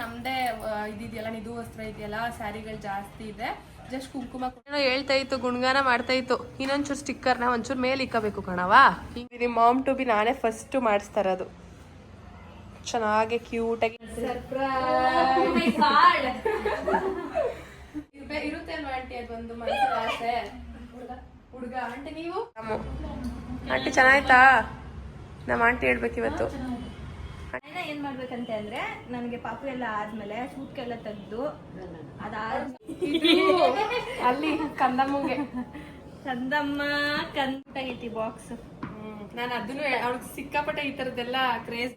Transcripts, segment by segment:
ನಮ್ದೇ ಇದಿದೆಯಲ್ಲ, ನಿಧು ವಸ್ತ್ರ ಇದೆಯಲ್ಲ, ಸ್ಯಾರಿಗಳು ಜಾಸ್ತಿ ಇದೆ. ಜಸ್ಟ್ ಕುಂಕುಮ ಹೇಳ್ತಾ ಇತ್ತು, ಗುಣಗಾನ ಮಾಡ್ತಾ ಇತ್ತು. ಇನ್ನೊಂಚೂರು ಸ್ಟಿಕ್ಕರ್ನ ಒಂಚೂರು ಮೇಲೆ ಇಕ್ಕಬೇಕು ಕಣವಾ. ನಿಮ್ಮ ಮಾಮ್ ಟು ಬಿ ನಾನೇ ಫಸ್ಟ್ ಮಾಡಿಸ್ತಾ ಇರೋದು. ಚೆನ್ನಾಗಿ ಕ್ಯೂಟಾಗಿ ಇರುತ್ತೆ ಅಲ್ವಾ ಆಂಟಿ, ಅದೊಂದು ಮನಸ್ಸಲ್ಲಿ ಆಸೆ. ಹುಡುಗ ಆಂಟಿ ನೀವು ಆಂಟಿ ಚೆನ್ನಾಯ್ತಾ? ನಮ್ಮ ಆಂಟಿ ಹೇಳ್ಬೇಕು ಇವತ್ತು ಏನ್ ಮಾಡ್ಬೇಕಂತ ಅಂದ್ರೆ, ನನಗೆ ಪಾಪು ಎಲ್ಲ ಆದ್ಮೇಲೆ ಸೂಟ್ಕೆಲ್ಲ ತೆಗ್ದು ಅಲ್ಲಿ ಕಂದಮ್ಮಗೆ ಕಂದಾಗೈತಿ ಬಾಕ್ಸ್. ನಾನು ಅದನ್ನು ಅವ್ಳಿಗೆ ಸಿಕ್ಕಾಪಟ್ಟೆ ಈ ತರದೆಲ್ಲ ಕ್ರೇಜ್.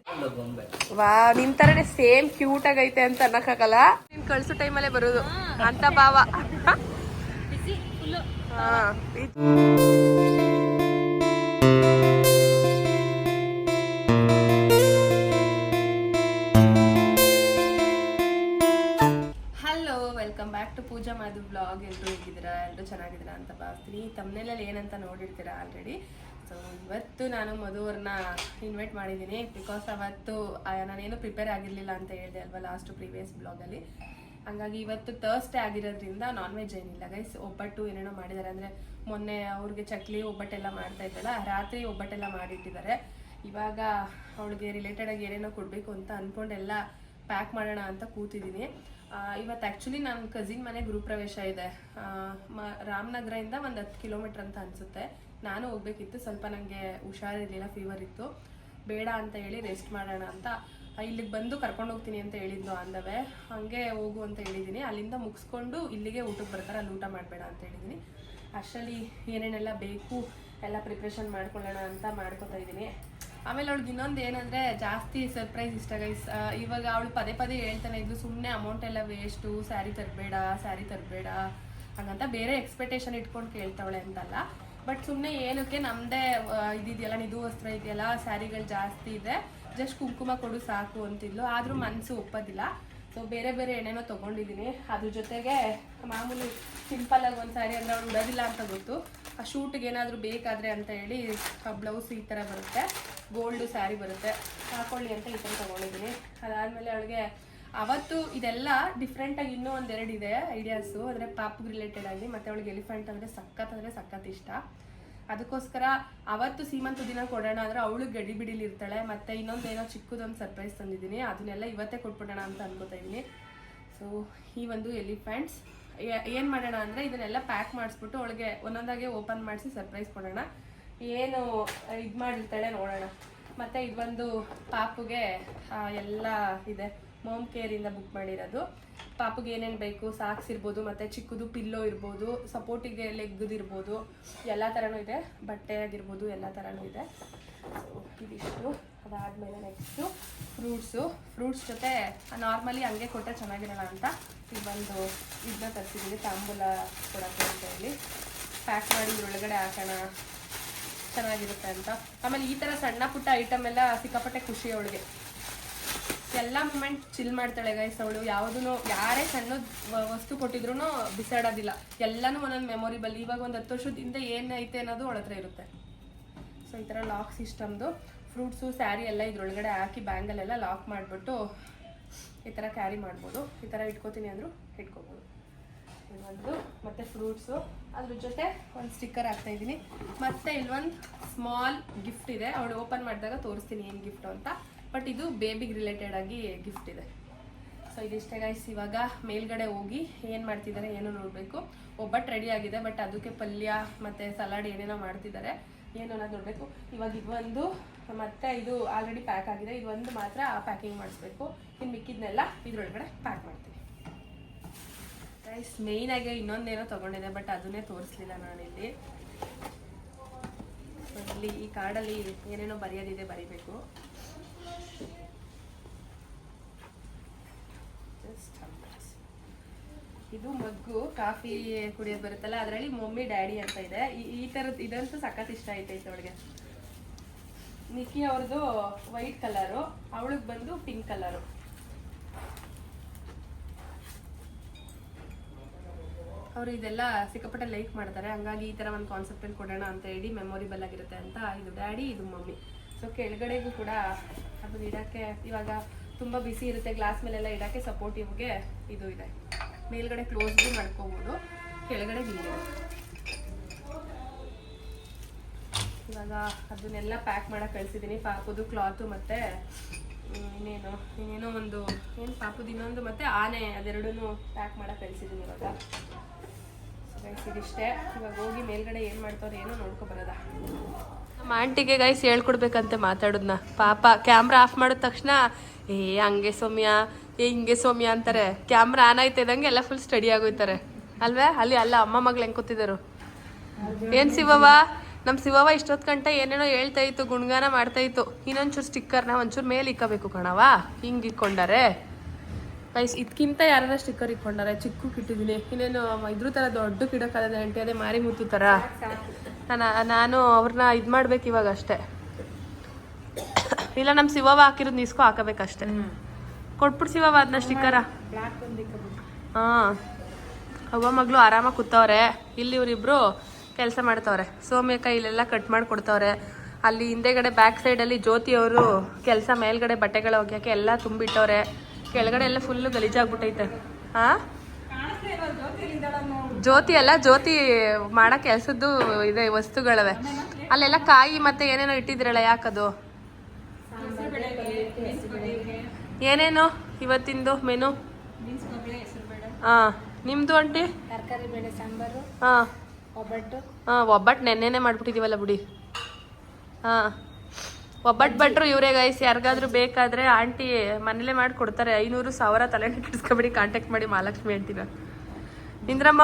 ವಾ, ನಿನ್ ತರನೇ ಸೇಮ್ ಕ್ಯೂಟ್ ಆಗೈತೆ ಅಂತ ಅನ್ನಕ್ಕಾಗಲ್ಲ. ನೀನ್ ಕಳ್ಸೋ ಟೈಮಲ್ಲೇ ಬರೋದು ಅಂತ ಭಾವ. Hello, welcome back to Pooja Madhu blog. ಎಲ್ಲರೂ ಹೇಗಿದ್ದೀರಾ? ಎಲ್ಲರೂ ಚೆನ್ನಾಗಿದ್ದೀರಾ ಅಂತ ಭಾವಿಸ್ತೀನಿ. ತಮ್ಮನೇಲಲ್ಲಿ ಏನಂತ ನೋಡಿರ್ತೀರಾ ಆಲ್ರೆಡಿ. ಸೊ ಇವತ್ತು ನಾನು ಮಧುವ್ರನ್ನ ಇನ್ವೈಟ್ ಮಾಡಿದ್ದೀನಿ. ಬಿಕಾಸ್ ಅವತ್ತು ನಾನೇನು ಪ್ರಿಪೇರ್ ಆಗಿರಲಿಲ್ಲ ಅಂತ ಹೇಳಿದೆ ಅಲ್ವಾ ಲಾಸ್ಟ್ ಪ್ರೀವಿಯಸ್ ಬ್ಲಾಗಲ್ಲಿ. ಹಂಗಾಗಿ ಇವತ್ತು ಥರ್ಸ್ಡೇ ಆಗಿರೋದ್ರಿಂದ ನಾನ್ ವೆಜ್ ಏನಿಲ್ಲ ಗೈಸ್. ಒಬ್ಬಟ್ಟು ಏನೇನೋ ಮಾಡಿದ್ದಾರೆ. ಅಂದರೆ ಮೊನ್ನೆ ಅವ್ರಿಗೆ ಚಕ್ಲಿ ಒಬ್ಬಟ್ಟೆಲ್ಲ ಮಾಡ್ತಾ ಇದ್ದಲ್ಲ, ರಾತ್ರಿ ಒಬ್ಬಟ್ಟೆಲ್ಲ ಮಾಡಿಟ್ಟಿದ್ದಾರೆ. ಇವಾಗ ಅವಳಿಗೆ ರಿಲೇಟೆಡಾಗಿ ಏನೇನೋ ಕೊಡಬೇಕು ಅಂತ ಅಂದ್ಕೊಂಡೆಲ್ಲ ಪ್ಯಾಕ್ ಮಾಡೋಣ ಅಂತ ಕೂತಿದ್ದೀನಿ. ಇವತ್ತು ಆ್ಯಕ್ಚುಲಿ ನನ್ನ ಕಸಿನ್ ಮನೆ ಗೃಹಪ್ರವೇಶ ಇದೆ. ರಾಮನಗರದಿಂದ ಒಂದು 10 ಕಿಲೋಮೀಟ್ರ್ ಅಂತ ಅನಿಸುತ್ತೆ. ನಾನು ಹೋಗ್ಬೇಕಿತ್ತು, ಸ್ವಲ್ಪ ನನಗೆ ಹುಷಾರಿರಲಿಲ್ಲ, ಫೀವರ್ ಇತ್ತು. ಬೇಡ ಅಂತ ಹೇಳಿ ರೆಸ್ಟ್ ಮಾಡೋಣ ಅಂತ ಇಲ್ಲಿಗೆ ಬಂದು ಕರ್ಕೊಂಡು ಹೋಗ್ತೀನಿ ಅಂತ ಹೇಳಿದ್ಲು ಅಂದವೆ. ಹಾಗೆ ಹೋಗು ಅಂತ ಹೇಳಿದ್ದೀನಿ. ಅಲ್ಲಿಂದ ಮುಗಿಸ್ಕೊಂಡು ಇಲ್ಲಿಗೆ ಊಟಕ್ಕೆ ಬರ್ತಾರೆ, ಅಲ್ಲಿ ಊಟ ಮಾಡಬೇಡ ಅಂತ ಹೇಳಿದ್ದೀನಿ. ಅಷ್ಟರಲ್ಲಿ ಏನೇನೆಲ್ಲ ಬೇಕು ಎಲ್ಲ ಪ್ರಿಪ್ರೇಷನ್ ಮಾಡ್ಕೊಳ್ಳೋಣ ಅಂತ ಮಾಡ್ಕೊತಾ ಇದ್ದೀನಿ. ಆಮೇಲೆ ಅವಳಿಗೆ ಇನ್ನೊಂದು ಏನಂದರೆ ಜಾಸ್ತಿ ಸರ್ಪ್ರೈಸ್ ಇಷ್ಟ ಗೈಸ್. ಇವಾಗ ಅವಳು ಪದೇ ಪದೇ ಹೇಳ್ತಾನೆ ಇದ್ಲು, ಸುಮ್ಮನೆ ಅಮೌಂಟ್ ಎಲ್ಲ ವೇಸ್ಟು, ಸ್ಯಾರಿ ತರಬೇಡ ಹಾಗಂತ. ಬೇರೆ ಎಕ್ಸ್ಪೆಕ್ಟೇಷನ್ ಇಟ್ಕೊಂಡು ಕೇಳ್ತಾವಳೆ ಅಂತಲ್ಲ, ಬಟ್ ಸುಮ್ಮನೆ ಏನಕ್ಕೆ ನಮ್ಮದೇ ಇದಿದೆಯಲ್ಲ, ನಿಧು ವಸ್ತ್ರ ಇದೆಯಲ್ಲ, ಸ್ಯಾರಿಗಳು ಜಾಸ್ತಿ ಇದೆ, ಜಸ್ಟ್ ಕುಂಕುಮ ಕೊಡು ಸಾಕು ಅಂತಿದ್ಲು. ಆದರೂ ಮನಸ್ಸು ಒಪ್ಪೋದಿಲ್ಲ. ಸೊ ಬೇರೆ ಬೇರೆ ಏನೇನೋ ತೊಗೊಂಡಿದ್ದೀನಿ. ಅದ್ರ ಜೊತೆಗೆ ಮಾಮೂಲಿ ಸಿಂಪಲಾಗಿ ಒಂದು ಸ್ಯಾರಿ ಅಂದರೆ ಅವಳು ಉಡೋದಿಲ್ಲ ಅಂತ ಗೊತ್ತು. ಆ ಶೂಟಿಗೆ ಏನಾದರೂ ಬೇಕಾದರೆ ಅಂತ ಹೇಳಿ ಬ್ಲೌಸ್ ಈ ಥರ ಬರುತ್ತೆ, ಗೋಲ್ಡು ಸ್ಯಾರಿ ಬರುತ್ತೆ, ಹಾಕೊಳ್ಳಿ ಅಂತ ಈ ಥರ ತೊಗೊಂಡಿದ್ದೀನಿ. ಅದಾದಮೇಲೆ ಅವಳಿಗೆ ಅವತ್ತು ಇದೆಲ್ಲ ಡಿಫ್ರೆಂಟಾಗಿ ಇನ್ನೂ ಒಂದೆರಡು ಇದೆ ಐಡಿಯಾಸು, ಅಂದರೆ ಪಾಪುಗೆ ರಿಲೇಟೆಡ್ ಆಗಿ. ಮತ್ತು ಅವಳಿಗೆ ಎಲಿಫೆಂಟ್ ಅಂದರೆ ಸಖತ್ ಇಷ್ಟ. ಅದಕ್ಕೋಸ್ಕರ ಅವತ್ತು ಸೀಮಂತ ದಿನ ಕೊಡೋಣ ಅಂದರೆ ಅವಳು ಗಡಿ ಬಿಡಿಲಿ ಇರ್ತಾಳೆ. ಮತ್ತು ಇನ್ನೊಂದೇನೋ ಚಿಕ್ಕದೊಂದು ಸರ್ಪ್ರೈಸ್ ತಂದಿದ್ದೀನಿ, ಅದನ್ನೆಲ್ಲ ಇವತ್ತೇ ಕೊಟ್ಬಿಡೋಣ ಅಂತ ಅನ್ಕೋತಾ ಇದ್ದೀನಿ. ಸೊ ಈ ಒಂದು ಎಲಿಫೆಂಟ್ಸ್ ಏನು ಮಾಡೋಣ ಅಂದರೆ ಇದನ್ನೆಲ್ಲ ಪ್ಯಾಕ್ ಮಾಡಿಸ್ಬಿಟ್ಟು ಅವಳಿಗೆ ಒಂದೊಂದಾಗೆ ಓಪನ್ ಮಾಡಿಸಿ ಸರ್ಪ್ರೈಸ್ ಕೊಡೋಣ. ಏನು ಇದು ಮಾಡಿರ್ತಾಳೆ ನೋಡೋಣ. ಮತ್ತು ಇದೊಂದು ಪಾಪುಗೆ ಎಲ್ಲ ಇದೆ, ಮೋಮ್ ಕೇರಿಂದ ಬುಕ್ ಮಾಡಿರೋದು. ಪಾಪುಗೆ ಏನೇನು ಬೇಕು, ಸಾಕ್ಸ್ ಇರ್ಬೋದು, ಮತ್ತು ಚಿಕ್ಕದು ಪಿಲ್ಲೋ ಇರ್ಬೋದು, ಸಪೋರ್ಟಿಗೆ ಲೆಗ್ದಿರ್ಬೋದು, ಎಲ್ಲ ಥರನೂ ಇದೆ. ಬಟ್ಟೆ ಆಗಿರ್ಬೋದು, ಎಲ್ಲ ಥರನೂ ಇದೆ. ಸೊ ಇದಿಷ್ಟು. ಅದಾದಮೇಲೆ ನೆಕ್ಸ್ಟು ಫ್ರೂಟ್ಸ್ ಜೊತೆ ನಾರ್ಮಲಿ ಹಂಗೆ ಕೊಟ್ಟರೆ ಚೆನ್ನಾಗಿರೋಣ ಅಂತ ಇದನ್ನ ತರಿಸಿದ್ದೀನಿ, ತಾಂಬೂಲ ಕೊಡೋಕ್ಕೆ ಅಂತ ಹೇಳಿ. ಪ್ಯಾಕ್ ಮಾಡಿ ಇದ್ರೊಳಗಡೆ ಹಾಕೋಣ, ಚೆನ್ನಾಗಿರುತ್ತೆ ಅಂತ. ಆಮೇಲೆ ಈ ಥರ ಸಣ್ಣ ಪುಟ್ಟ ಐಟಮ್ ಎಲ್ಲ ಸಿಕ್ಕಾಪಟ್ಟೆ ಖುಷಿ ಅವಳಿಗೆ. ಎಲ್ಲ ಮೂಮೆಂಟ್ ಚಿಲ್ ಮಾಡ್ತಾಳೆ ಗೈಸ್ ಅವಳು. ಯಾವುದೂ ಯಾರೇ ಸಣ್ಣದು ವಸ್ತು ಕೊಟ್ಟಿದ್ರು ಬಿಸಾಡೋದಿಲ್ಲ, ಎಲ್ಲನೂ ಒಂದೊಂದು ಮೆಮೊರಿಬಲ್. ಇವಾಗ ಒಂದು 10 ವರ್ಷದಿಂದ ಏನೈತೆ ಅನ್ನೋದು ಅವಳ ಹತ್ರ ಇರುತ್ತೆ. ಸೊ ಈ ಥರ ಲಾಕ್ ಸಿಸ್ಟಮ್ದು ಫ್ರೂಟ್ಸು ಸ್ಯಾರಿ ಎಲ್ಲ ಇದ್ರೊಳಗಡೆ ಹಾಕಿ ಬ್ಯಾಂಗಲ್ಲೆಲ್ಲ ಲಾಕ್ ಮಾಡಿಬಿಟ್ಟು ಈ ಥರ ಕ್ಯಾರಿ ಮಾಡ್ಬೋದು. ಈ ಥರ ಇಟ್ಕೋತೀನಿ ಅಂದರೂ ಇಟ್ಕೋಬೋದು. ಇದೊಂದು ಮತ್ತು ಫ್ರೂಟ್ಸು, ಅದ್ರ ಜೊತೆ ಒಂದು ಸ್ಟಿಕ್ಕರ್ ಹಾಕ್ತಾಯಿದ್ದೀನಿ. ಮತ್ತು ಇಲ್ಲೊಂದು ಸ್ಮಾಲ್ ಗಿಫ್ಟ್ ಇದೆ, ಅವಳು ಓಪನ್ ಮಾಡಿದಾಗ ತೋರಿಸ್ತೀನಿ ಏನು ಗಿಫ್ಟು ಅಂತ. ಬಟ್ ಇದು ಬೇಬಿಗೆ ರಿಲೇಟೆಡ್ ಆಗಿ ಗಿಫ್ಟ್ ಇದೆ. ಸೊ ಇದಿಷ್ಟೇ ಗೈಸ್. ಇವಾಗ ಮೇಲ್ಗಡೆ ಹೋಗಿ ಏನು ಮಾಡ್ತಿದ್ದಾರೆ ಏನು ನೋಡಬೇಕು. ಒಬ್ಬಟ್ಟು ರೆಡಿ ಆಗಿದೆ, ಬಟ್ ಅದಕ್ಕೆ ಪಲ್ಯ ಮತ್ತು ಸಲಾಡ್ ಏನೇನೋ ಮಾಡ್ತಿದ್ದಾರೆ, ಏನು ಅನ್ನೋದು ನೋಡಬೇಕು. ಇವಾಗ ಇದೊಂದು ಮತ್ತು ಇದು ಆಲ್ರೆಡಿ ಪ್ಯಾಕ್ ಆಗಿದೆ, ಇದೊಂದು ಮಾತ್ರ ಪ್ಯಾಕಿಂಗ್ ಮಾಡಿಸ್ಬೇಕು. ಇನ್ನು ಮಿಕ್ಕಿದ್ನೆಲ್ಲ ಇದ್ರೊಳಗಡೆ ಪ್ಯಾಕ್ ಮಾಡ್ತೀನಿ ಗೈಸ್. ಮೇಯ್ನಾಗಿ ಇನ್ನೊಂದೇನೋ ತೊಗೊಂಡಿದೆ, ಬಟ್ ಅದನ್ನೇ ತೋರಿಸ್ಲಿಲ್ಲ ನಾನಿಲ್ಲಿ. ಇಲ್ಲಿ ಈ ಕಾರ್ಡಲ್ಲಿ ಏನೇನೋ ಬರೆಯೋದಿದೆ, ಬರೀಬೇಕು. ಇದು ಮಗ್ಗು ಕಾಫಿ ಕುಡಿಯೋದು ಬರುತ್ತಲ್ಲ, ಅದರಲ್ಲಿ ಮಮ್ಮಿ ಡ್ಯಾಡಿ ಅಂತ ಇದೆ. ಈ ಥರದ್ದು ಇದಂತೂ ಸಖತ್ ಇಷ್ಟ ಆಯ್ತೈತೆ ಅವಳಿಗೆ. ನಿಕ್ಕಿ ಅವ್ರದ್ದು ವೈಟ್ ಕಲರು, ಅವಳಿಗೆ ಬಂದು ಪಿಂಕ್ ಕಲರು. ಅವರು ಇದೆಲ್ಲ ಸಿಕ್ಕಾಪಟ್ಟೆ ಲೈಕ್ ಮಾಡ್ತಾರೆ, ಹಂಗಾಗಿ ಈ ಥರ ಒಂದು ಕಾನ್ಸೆಪ್ಟಲ್ಲಿ ಕೊಡೋಣ ಅಂತ ಹೇಳಿ ಮೆಮೊರಿಬಲ್ ಆಗಿರುತ್ತೆ ಅಂತ. ಇದು ಡ್ಯಾಡಿ, ಇದು ಮಮ್ಮಿ. ಸೊ ಕೆಳಗಡೆಗೂ ಕೂಡ ಅದನ್ನ ಇಡೋಕ್ಕೆ ಇವಾಗ ತುಂಬ ಬಿಸಿ ಇರುತ್ತೆ, ಗ್ಲಾಸ್ ಮೇಲೆಲ್ಲ ಇಡೋಕ್ಕೆ ಸಪೋರ್ಟಿವ್ಗೆ ಇದು ಇದೆ. ಮೇಲ್ಗಡೆ ಕ್ಲೋಸ್ಗೂ ಮಾಡ್ಕೋಬೋದು, ಕೆಳಗಡೆ ಹಿಂಗೆ. ಇವಾಗ ಅದನ್ನೆಲ್ಲ ಪ್ಯಾಕ್ ಮಾಡಕ್ಕೆ ಕಳಿಸಿದ್ದೀನಿ. ಪಾಪುದು ಕ್ಲಾತು ಮತ್ತು ಇನ್ನೇನೋ ಒಂದು ಏನು ಪಾಪುದು ಇನ್ನೊಂದು ಮತ್ತು ಆನೆ ಅದೆರಡೂ ಪ್ಯಾಕ್ ಮಾಡಕ್ಕೆ ಕಳಿಸಿದ್ದೀನಿ ಇವಾಗ. ಗೈಸ್ ಇದಿಷ್ಟೇ. ಇವಾಗ ಹೋಗಿ ಮೇಲ್ಗಡೆ ಏನು ಮಾಡ್ತಾವ್ರೆ ಏನೋ ನೋಡ್ಕೊಬರೋದ. ನಮ್ಮ ಆಂಟಿಗೆ ಗೈಸ್ ಹೇಳ್ಕೊಡ್ಬೇಕಂತೆ ಮಾತಾಡೋದನ್ನ. ಪಾಪ ಕ್ಯಾಮ್ರಾ ಆಫ್ ಮಾಡಿದ ತಕ್ಷಣ ಹಂಗೆ ಸೌಮ್ಯ ಹಿಂಗೆ ಸೌಮ್ಯ ಅಂತಾರೆ. ಕ್ಯಾಮ್ರಾ ಆನ್ ಆಯ್ತಿದ್ದಂಗೆ ಎಲ್ಲ ಫುಲ್ ಸ್ಟಡಿ ಆಗೋಯ್ತಾರೆ ಅಲ್ವೇ? ಅಲ್ಲ ಅಮ್ಮ ಮಗಳು ಹೆಂಗೆ ಕೂತಿದ್ರು. ಏನು ಶಿವವ್ವ, ನಮ್ಮ ಶಿವವ್ವ ಇಷ್ಟೊತ್ತು ಗಂಟೆ ಏನೇನೋ ಹೇಳ್ತಾ ಇತ್ತು, ಗುಣಗಾನ ಮಾಡ್ತಾ ಇತ್ತು. ಇನ್ನೊಂಚೂರು ಸ್ಟಿಕ್ಕರ್ನ ಒಂಚೂರು ಮೇಲೆ ಇಕ್ಕಬೇಕು ಕಣವ, ಹಿಂಗೆ ಇಕ್ಕೊಂಡಾರೆ ಗೈಸ್. ಇದಕ್ಕಿಂತ ಯಾರ ಸ್ಟಿಕ್ಕರ್ ಇಕ್ಕೊಂಡಾರೆ, ಚಿಕ್ಕ ಇಟ್ಟಿದ್ದೀನಿ. ಇನ್ನೇನು ಇದ್ರ ಥರ ದೊಡ್ಡ ಕಿಡೋಕ್ಕಾಗದೆ ಆಂಟಿ, ಅದೇ ಮಾರಿ ಮುತ್ತು ಥರ. ನಾನು ಅವ್ರನ್ನ ಇದು ಮಾಡ್ಬೇಕು ಇವಾಗ ಅಷ್ಟೇ. ಇಲ್ಲ ನಮ್ಮ ಶಿವವ್ವ ಹಾಕಿರೋದು ನಿಸ್ಕೊ ಹಾಕಬೇಕಷ್ಟೆ. ಕೊಟ್ಬಿಟ್ಟು ಶಿವವ್ವ ಅದನ್ನ ಸ್ಟಿಕ್ಕರ. ಹಾಂ, ಅವ್ವ ಮಗಳು ಆರಾಮಾಗಿ ಕೂತವ್ರೆ. ಇಲ್ಲಿ ಇವರಿಬ್ರು ಕೆಲಸ ಮಾಡ್ತವ್ರೆ. ಸೌಮ್ಯ ಕೈಲೆಲ್ಲ ಕಟ್ ಮಾಡಿ ಕೊಡ್ತವ್ರೆ. ಅಲ್ಲಿ ಹಿಂದೆಗಡೆ ಬ್ಯಾಕ್ ಸೈಡಲ್ಲಿ ಜ್ಯೋತಿ ಅವರು ಕೆಲಸ ಮೇಲ್ಗಡೆ ಬಟ್ಟೆಗಳು ಒಗ್ಯೋಕ್ಕೆ ಎಲ್ಲ ತುಂಬಿಟ್ಟವ್ರೆ. ಕೆಳಗಡೆ ಎಲ್ಲ ಫುಲ್ಲು ಗಲೀಜಾಗ್ಬಿಟ್ಟೈತೆ. ಹಾಂ, ಜ್ಯೋತಿ ಅಲ್ಲ, ಜ್ಯೋತಿ ಮಾಡೋ ಕೆಲಸದ್ದು ಇದೆ ವಸ್ತುಗಳವೆ. ಅಲ್ಲೆಲ್ಲ ಕಾಯಿ ಮತ್ತೆ ಏನೇನೋ ಇಟ್ಟಿದ್ರಲ್ಲ, ಯಾಕದು? ಏನೇನು ಇವತ್ತಿಂದು ಮೆನು? ಹಾಂ, ನಿಮ್ಮದು ಆಂಟಿ? ತರಕಾರಿ ಬೇಳೆ ಸಾಂಬಾರು. ಹಾಂ, ಒಬ್ಬಟ್ಟು. ಹಾಂ, ಒಬ್ಬಟ್ಟು ನೆನ್ನೆನೇ ಮಾಡ್ಬಿಟ್ಟಿದ್ದೀವಲ್ಲ ಬಿಡಿ. ಹಾಂ, ಒಬ್ಬಟ್ಟು ಭಟ್ರು ಇವರೇ ಗೈಸ್. ಯಾರಿಗಾದ್ರೂ ಬೇಕಾದರೆ ಆಂಟಿ ಮನೇಲೇ ಮಾಡಿ ಕೊಡ್ತಾರೆ. 500,000 ತಲೆ ಕೆಡಿಸ್ಕೊಬೇಡಿ, ಕಾಂಟ್ಯಾಕ್ಟ್ ಮಾಡಿ ಮಹಾಲಕ್ಷ್ಮಿ ಅಂತೀನ. ಇಂದ್ರಮ್ಮ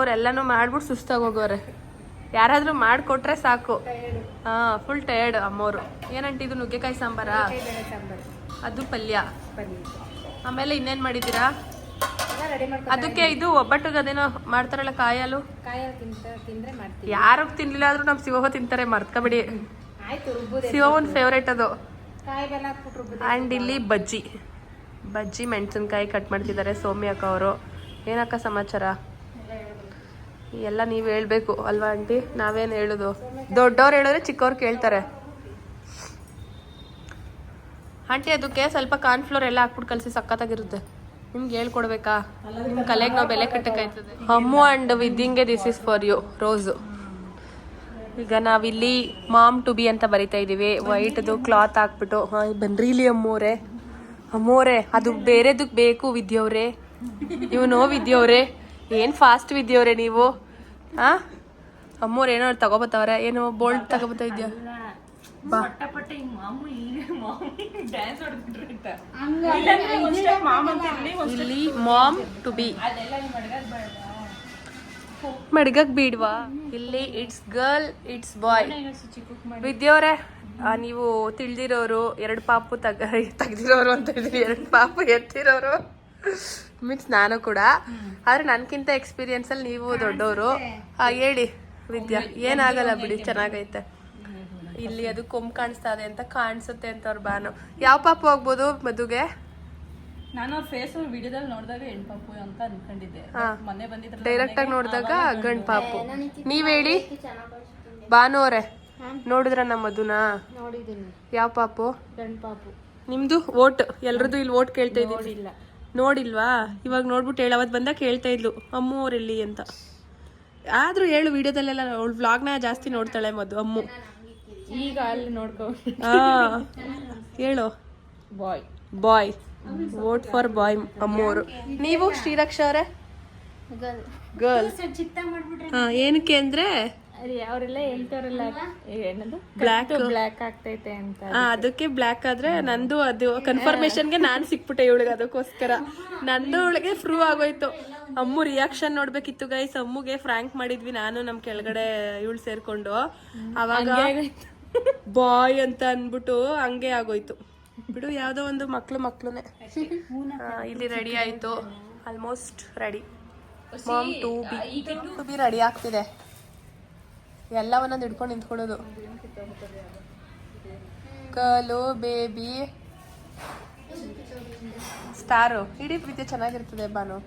ಅವ್ರೆ ಎಲ್ಲನೂ ಮಾಡ್ಬಿಟ್ಟು ಸುಸ್ತಾಗಿ ಹೋಗೋರೆ. ಯಾರಾದರೂ ಮಾಡಿಕೊಟ್ರೆ ಸಾಕು. ಹಾಂ, ಫುಲ್ ಟಯರ್ಡ್ ಅಮ್ಮವರು. ಏನಂಟಿ ಇದು ನುಗ್ಗೆಕಾಯಿ ಸಾಂಬಾರಾ? ಅದು ಪಲ್ಯ. ಆಮೇಲೆ ಇನ್ನೇನು ಮಾಡಿದ್ದೀರಾ? ಅದಕ್ಕೆ ಇದು ಒಬ್ಬಟ್ಟಿಗೆ ಅದೇನೋ ಮಾಡ್ತಾರಲ್ಲ ಕಾಯಲು. ಯಾರು ತಿನ್ಲಿಲ್ಲ ಆದ್ರೂ ನಮ್ಮ ಶಿವವ್ವ ತಿಂತಾರೆ, ಮರ್ತ್ಕೊಬಿಡಿ. ಶಿವವನ್ ಫೇವ್ರೇಟ್ ಅದು. ಆ್ಯಂಡ್ ಇಲ್ಲಿ ಬಜ್ಜಿ ಮೆಣಸಿನ್ಕಾಯಿ ಕಟ್ ಮಾಡ್ತಿದ್ದಾರೆ ಸೌಮ್ಯ ಅಕ್ಕ ಅವರು. ಏನಕ್ಕ ಸಮಾಚಾರ? ಎಲ್ಲ ನೀವು ಹೇಳ್ಬೇಕು ಅಲ್ವಾ ಆಂಟಿ, ನಾವೇನು ಹೇಳೋದು? ದೊಡ್ಡವ್ರು ಹೇಳಿದ್ರೆ ಚಿಕ್ಕವ್ರು ಕೇಳ್ತಾರೆ. ಆಂಟಿ ಅದಕ್ಕೆ ಸ್ವಲ್ಪ ಕಾರ್ನ್ಫ್ಲೋರ್ ಎಲ್ಲ ಹಾಕ್ಬಿಟ್ಟು ಕಲಸಿ ಸಖತ್ತಾಗಿರುತ್ತೆ. ನಿಮ್ಗೆ ಹೇಳ್ಕೊಡ್ಬೇಕಾ? ನಿಮ್ಮ ಕಲೆಗೆ ನಾವು ಬೆಲೆ ಕಟ್ಟಕ್ಕಾಯ್ತದೆ. ಅಮ್ಮು ಆ್ಯಂಡ್ ವಿದ್ದಿಂಗೆ this is for you rose. ಈಗ ನಾವಿಲ್ಲಿ ಮಾಮ್ ಟು ಬಿ ಅಂತ ಬರಿತಾ ಇದ್ದೀವಿ. ವೈಟ್ದು ಕ್ಲಾತ್ ಹಾಕ್ಬಿಟ್ಟು. ಹಾಂ, ಬನ್ರಿ ಇಲ್ಲಿ ಅಮ್ಮೋರೆ ಅದು ಬೇರೆದಕ್ಕೆ ಬೇಕು ವಿದ್ಯವ್ರೆ. ಇವನು ವಿದ್ಯವ್ರೆ ಏನು ಫಾಸ್ಟ್ ವಿದ್ಯವ್ರೆ ನೀವು. ಹಾಂ, ಅಮ್ಮೋರು ಏನೋ ತಗೋಬತ್ತವ್ರೆ. ಏನು ಬೋಲ್ಡ್ ತಗೋಬತ್ತಾ ಇದೆಯಾ? ಇಲ್ಲಿ ಮಾಮ್ ಟು ಬಿ ಮಡ್ಗಕ್ ಬೀಡ್ವಾ? ಇಲ್ಲಿ ಇಟ್ಸ್ ಗರ್ಲ್ ಇಟ್ಸ್ ಬಾಯ್. ವಿದ್ಯವ್ರೆ ನೀವು ತಿಳಿದಿರೋರು, 2 ಪಾಪು ತೆಗ್ದಿರೋರು ಅಂತ ಇದ್ದೀವಿ. 2 ಪಾಪು ಎತ್ತಿರೋರು ಮೀನ್ಸ್ ನಾನು ಕೂಡ. ಆದ್ರೆ ನನ್ಕಿಂತ ಎಕ್ಸ್ಪೀರಿಯನ್ಸ್ ಅಲ್ಲಿ ನೀವು ದೊಡ್ಡವರು. ಹೇಳಿ ವಿದ್ಯಾ. ಏನಾಗಲ್ಲ ಬಿಡಿ, ಚೆನ್ನಾಗೈತೆ. ಇಲ್ಲಿ ಅದು ಕೊಂಬ್ ಕಾಣಿಸ್ತಾ ಇದೆ ಅಂತ ಕಾಣಿಸುತ್ತೆ ಅಂತ ಅವ್ರ ಬಾನು. ಯಾವ ಪಾಪು ಹೋಗ್ಬೋದು ಮದುಗೆ? ನಾನು ಫೇಸ್ ವಿಡಿಯೋದಲ್ಲಿ ನೋಡಿದಾಗ ಹೆಣ್ಣು ಪಾಪು ಅಂತ ಅನ್ಕೊಂಡಿದ್ದೆ. ಮೊನ್ನೆ ಬಂದಿದ್ರೆ ಡೈರೆಕ್ಟ್ ಆಗಿ ನೋಡಿದಾಗ ಗಂಡ್ ಪಾಪು. ನೀವ್ ಹೇಳಿ ಬಾನು ಅವರೇ, ನೋಡಿದ್ರ ನಮ್ಮ ಮಧುನ? ನೋಡಿದ್ದೀನಿ. ಯಾವ ಪಾಪು? ಗಂಡು ಪಾಪು. ನಿಮ್ದು ಓಟ್ ಎಲ್ರದ್ದು ಇಲ್ಲಿ ಓಟ್ ಕೇಳ್ತಾ ಇದ್ದೀವಿ. ನೋಡಿಲ್ವಾ? ಇವಾಗ ನೋಡ್ಬಿಟ್ಟು ಹೇಳ. ಅವತ್ತು ಬಂದಾಗ ಕೇಳ್ತಾ ಇದ್ಲು ಅಮ್ಮು ಅವ್ರೆಲ್ಲಿ ಅಂತ. ಆದ್ರೂ ಹೇಳು, ವಿಡಿಯೋದಲ್ಲೆಲ್ಲ ಅವಳು ವ್ಲಾಗ್ನ ಜಾಸ್ತಿ ನೋಡ್ತಾಳೆ ಮಧು ಅಮ್ಮು. ಈಗ ಅಲ್ಲಿ ನೋಡ್ಕೊ. ಹೇಳು. ಬಾಯ್ ವೋಟ್ ಫಾರ್ ಬಾಯ್ ಅಮ್ಮೋರು. ನೀವು ಶ್ರೀರಕ್ಷ ಅವರೇ? ಗರ್ಲ್. ಏನಕ್ಕೆ ಅಂದ್ರೆ ಅವರೆಲ್ಲ ಹೇಳ್ತಾರಲ್ಲ ಬ್ಲ್ಯಾಕ್ ಆಗ್ತೈತೆ ಅಂತ. ಅದಕ್ಕೆ ಬ್ಲ್ಯಾಕ್ ಆದ್ರೆ ನಂದು ಅದು ಕನ್ಫರ್ಮೇಶನ್ಗೆ ನಾನು ಸಿಕ್ಬಿಟ್ಟೆ ಇವಳಿಗೆ. ಅದಕ್ಕೋಸ್ಕರ ನಂದು ಅವಳಿಗೆ ಪ್ರೂವ್ ಆಗೋಯ್ತು. ಅಮ್ಮು ರಿಯಾಕ್ಷನ್ ನೋಡ್ಬೇಕಿತ್ತು ಗೈಸ್. ಅಮ್ಮುಗೆ ಫ್ರಾಂಕ್ ಮಾಡಿದ್ವಿ ನಾನು ನಮ್ ಕೆಳಗಡೆ ಇವಳು ಸೇರ್ಕೊಂಡು. ಅವಾಗ ಬಾಯ್ ಅಂತ ಅನ್ಬಿಟ್ಟು ಹಂಗೆ ಆಗೋಯ್ತು ಬಿಡು. ಯಾವ್ದೋ ಒಂದು ಮಕ್ಳುನೆ. ಇಲ್ಲಿ ರೆಡಿ ಆಯ್ತು, almost ready. Mom to be ready ಆಗ್ತಿದೆ. ಎಲ್ಲವನ್ನೊಂದು ಹಿಡ್ಕೊಂಡು ನಿಂತ್ಕೊಳ್ಳೋದು. ಕಲು ಬೇಬಿ ಸ್ಟಾರು ಇಡೀ ಪ್ರೀತಿ ಚೆನ್ನಾಗಿರ್ತದೆ ಬಾನು.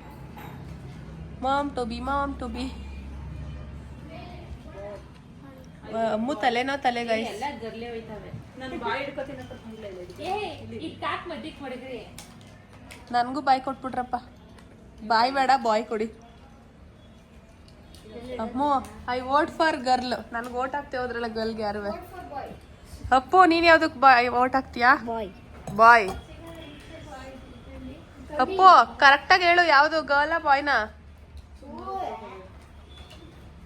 ಮಾಮ್ ಟು ಬಿ ಅಮ್ಮು ತಲೆನೋ ತಲೆ ಗೈಸ್. ಎಲ್ಲ ಗರ್ಲೆ ಹೋಯ್ತಾವೆ. ನಾನು ಬಾಯಿ ಹಿಡ್ಕೊತೀನಪ್ಪ ಮದ್ದಿಕ್ ಮಾಡಿದ್ರಿ. ನನಗೂ ಬಾಯ್ ಕೊಟ್ಬಿಟ್ರಪ್ಪ. ಬಾಯ್ ಬೇಡ ಬಾಯ್ ಕೊಡಿ. ಅಮ್ಮು ಐ ವೋಟ್ ಫಾರ್ ಗರ್ಲ್. ನನ್ಗೆ ವೋಟ್ ಹಾಕ್ತೇವೆ ಹೋದ್ರಲ್ಲ ಗರ್ಲ್ಗೆ ಯಾರು. ಅಪ್ಪು ನೀನ್ ಯಾವ್ದಕ್ ವೋಟ್ ಹಾಕ್ತೀಯಾ? ಬಾಯ್. ಅಪ್ಪು ಕರೆಕ್ಟಾಗಿ ಹೇಳು, ಯಾವ್ದು ಗರ್ಲಾ ಬಾಯ್ನಾ?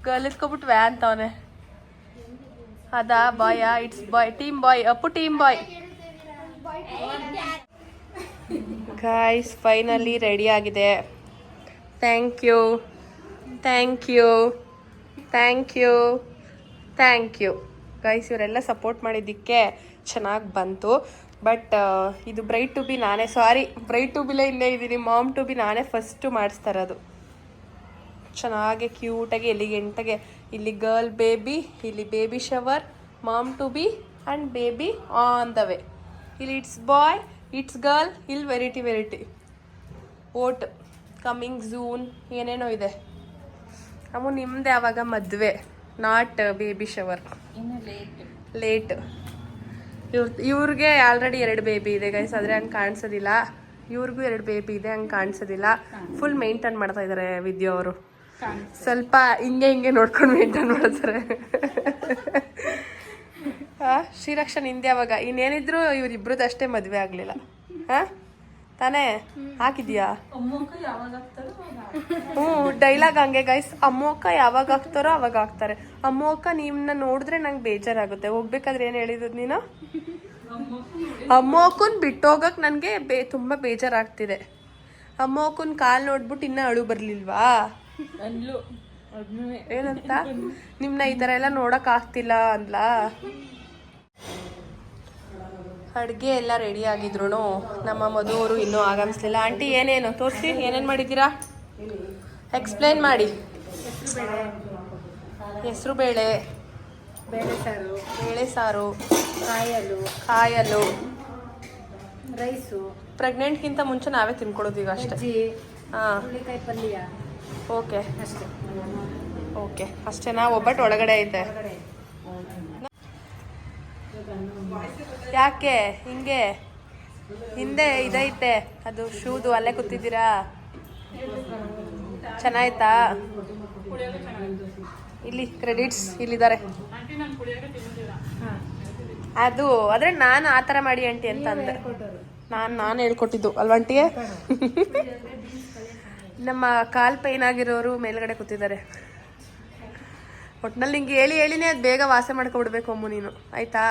ಗರ್ಲ್ ಇಸ್ಕೊಬಿಟ್ವೆ ಅಂತವನೆ. ಅದಾ ಬಾಯಾ? It's boy. Team boy. Appu team boy. Guys finally ready ಆಗಿದೆ. Thank you thank you thank you thank you guys. ಇವರೆಲ್ಲ ಸಪೋರ್ಟ್ ಮಾಡಿದ್ದಕ್ಕೆ ಚೆನ್ನಾಗಿ ಬಂತು. ಬಟ್ ಇದು ಬ್ರೈಡ್ ಟು ಬಿ ನಾನೇ, ಸಾರಿ ಬ್ರೈಡ್ ಟು ಬಿಲೇ ಇಲ್ಲೇ ಇದ್ದೀನಿ. ಮಾಮ್ ಟು ಬಿ ನಾನೇ ಫಸ್ಟು ಮಾಡಿಸ್ತಾ ಇರೋದು. ಚೆನ್ನಾಗಿ ಕ್ಯೂಟಾಗಿ ಎಲಿಗೆಂಟಾಗೆ ಇಲ್ಲಿ ಗರ್ಲ್ ಬೇಬಿ, ಇಲ್ಲಿ baby shower, mom to be and baby on the way. ಇಲ್ಲಿ ಇಟ್ಸ್ ಬಾಯ್, ಇಟ್ಸ್ ಗರ್ಲ್, ಇಲ್ಲಿ ವೆರೈಟಿ ಓಟ್ ಕಮ್ಮಿಂಗ್ ಝೂನ್ ಏನೇನೋ ಇದೆ. ಅಮ್ಮ ನಿಮ್ದು ಯಾವಾಗ ಮದುವೆ? Not baby shower, late. ಇವ್ರಿಗೆ ಆಲ್ರೆಡಿ 2 ಬೇಬಿ ಇದೆ ಗೈಸ್, ಆದರೆ ಹಂಗೆ ಕಾಣಿಸೋದಿಲ್ಲ. ಇವ್ರಿಗೂ 2 ಬೇಬಿ ಇದೆ, ಹಂಗೆ ಕಾಣಿಸೋದಿಲ್ಲ. ಫುಲ್ ಮೇಂಟೈನ್ ಮಾಡ್ತಾ ಇದ್ದಾರೆ ವಿದ್ಯಾ ಅವರು. ಸ್ವಲ್ಪ ಹಿಂಗೆ ನೋಡ್ಕೊಂಡು ಮೇಂಟೈನ್ ಮಾಡ್ತಾರೆ. ಶ್ರೀರಕ್ಷಾ ನಿಂದೆ ಯಾವಾಗ? ಇನ್ನೇನಿದ್ರು ಇವರಿಬ್ರದ್ದು ಅಷ್ಟೇ ಮದುವೆ ಆಗಲಿಲ್ಲ. ಹಾಂ ತಾನೇ? ಹಾಕಿದ್ಯಾ? ಹ್ಞೂ ಡೈಲಾಗ್ ಹಂಗೆ ಗೈಸ್. ಅಮ್ಮಕ್ಕ ಯಾವಾಗ ಹಾಕ್ತಾರೋ ಅವಾಗ ಹಾಕ್ತಾರೆ. ಅಮ್ಮಕ್ಕ ನಿಮ್ಮನ್ನ ನೋಡಿದ್ರೆ ನಂಗೆ ಬೇಜಾರಾಗುತ್ತೆ. ಹೋಗ್ಬೇಕಾದ್ರೆ ಏನು ಹೇಳಿದ್ದು ನೀನು? ಅಮ್ಮಕ್ಕನ್ ಬಿಟ್ಟೋಗಕ್ಕೆ ನನಗೆ ತುಂಬ ಬೇಜಾರಾಗ್ತಿದೆ. ಅಮ್ಮಕ್ಕನ್ ಕಾಲು ನೋಡ್ಬಿಟ್ಟು ಇನ್ನೂ ಅಳು ಬರಲಿಲ್ವಾ? ಏನಂತ? ನಿಮ್ಮನ್ನ ಈ ಥರ ಎಲ್ಲ ನೋಡೋಕೆ ಆಗ್ತಿಲ್ಲ ಅಂದ್ಲಾ? ಅಡುಗೆ ಎಲ್ಲ ರೆಡಿ ಆಗಿದ್ರು ನಮ್ಮ ಮದುವರು ಇನ್ನೂ ಆಗಮಿಸ್ಲಿಲ್ಲ. ಆಂಟಿ ಏನೇನು ತೋರಿಸಿ, ಏನೇನು ಮಾಡಿದ್ದೀರಾ? ಎಕ್ಸ್ಪ್ಲೇನ್ ಮಾಡಿ. ಹೆಸರು ಬೇಳೆ, ಬೇಳೆ ಸಾರು, ಕಾಯಲು, ರೈಸು. ಪ್ರೆಗ್ನೆಂಟ್ಗಿಂತ ಮುಂಚೆ ನಾವೇ ತಿನ್ಕೊಡೋದು ಈಗ ಅಷ್ಟೇ. ಹಾಂ ಪಲ್ಯ ಓಕೆ ಅಷ್ಟೇ. ಓಕೆ ಅಷ್ಟೇನಾ? ಒಬ್ಬಟ್ಟು ಒಳಗಡೆ ಐತೆ. ಯಾಕೆ ಹಿಂಗೆ? ಹಿಂದೆ ಇದೈತೆ ಅದು ಶೂದು, ಅಲ್ಲೇ ಕೂತಿದ್ದೀರಾ? ಚೆನ್ನಾಯ್ತಾ? ಇಲ್ಲಿ ಕ್ರೆಡಿಟ್ಸ್ ಇಲ್ಲಿದ್ದಾರೆ. ಅದು ಆದರೆ ನಾನು ಆ ಥರ ಮಾಡಿ ಆಂಟಿ ಅಂತ ಅಂದೆ. ನಾನು ಹೇಳ್ಕೊಟ್ಟಿದ್ದು ಅಲ್ವಾ ಆಂಟಿಗೆ? ನಮ್ಮ ಕಾಲು ಪೈನ್ ಆಗಿರೋರು ಮೇಲ್ಗಡೆ ಕೂತಿದ್ದಾರೆ. ಒಟ್ನಲ್ಲಿ ನಿಂಗೆ ಹೇಳಿನೇ ಅದು ಬೇಗ ವಾಸ ಮಾಡ್ಕೊಬಿಡ್ಬೇಕು ಅಮ್ಮು ನೀನು, ಆಯ್ತಾ?